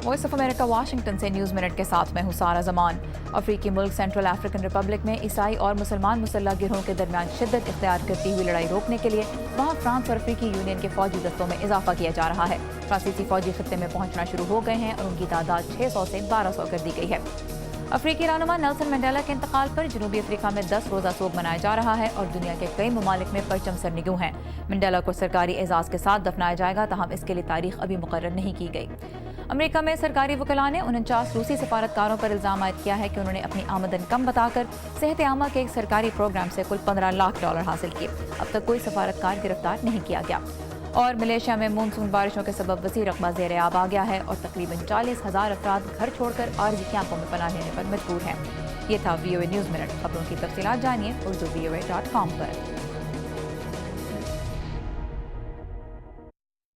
Voice of America Washington से news minute के साथ मैं हूं सारा जमान। अफ्रीकी मुल्क सेंट्रल अफ्रीकन रिपब्लिक में ईसाई और मुसलमान मुसल्लह गिरोहों के दरमियान शिद्दत इख्तियार करती हुई लड़ाई रोकने के लिए वहां फ्रांस और अफ्रीकी यूनियन के फौजी दस्तों में इजाफा किया जा रहा है। फ्रांसीसी फौजी खत्ते में पहुंचना शुरू हो गए हैं और उनकी तादाद 600 से 1200 कर दी गई है। अफ्रीकी रहनुमा नेल्सन मंडेला के इंतकाल पर जनूबी अफ्रीका में 10 रोज़ा शोक मनाया जा रहा है और दुनिया के कई ममालिक में परचम सरनिगू हैं। मंडेला को सरकारी एजाज़ के साथ दफनाया जाएगा, ताहम इसके लिए तारीख अभी मुकर्रर नहीं की गई। अमेरिका में सरकारी वकला ने 49 रूसी सफारतकारों पर इल्ज़ाम आयद किया है कि उन्होंने अपनी आमदन कम बताकर सेहत आमा के एक सरकारी प्रोग्राम से कुल $15 लाख हासिल किए। अब तक कोई सफारतकार गिरफ्तार नहीं किया गया। और मलेशिया में मानसून बारिशों के सबब वसी रकबा ज़ेर आब आ गया है और तकरीबन 40,000 अफराद घर छोड़कर आरजी कैंपों में पनाह लेने पर मजबूर हैं। ये था VOA न्यूज़ मिनट। खबरों की तफसीलात जानिए urdu VOA.com पर।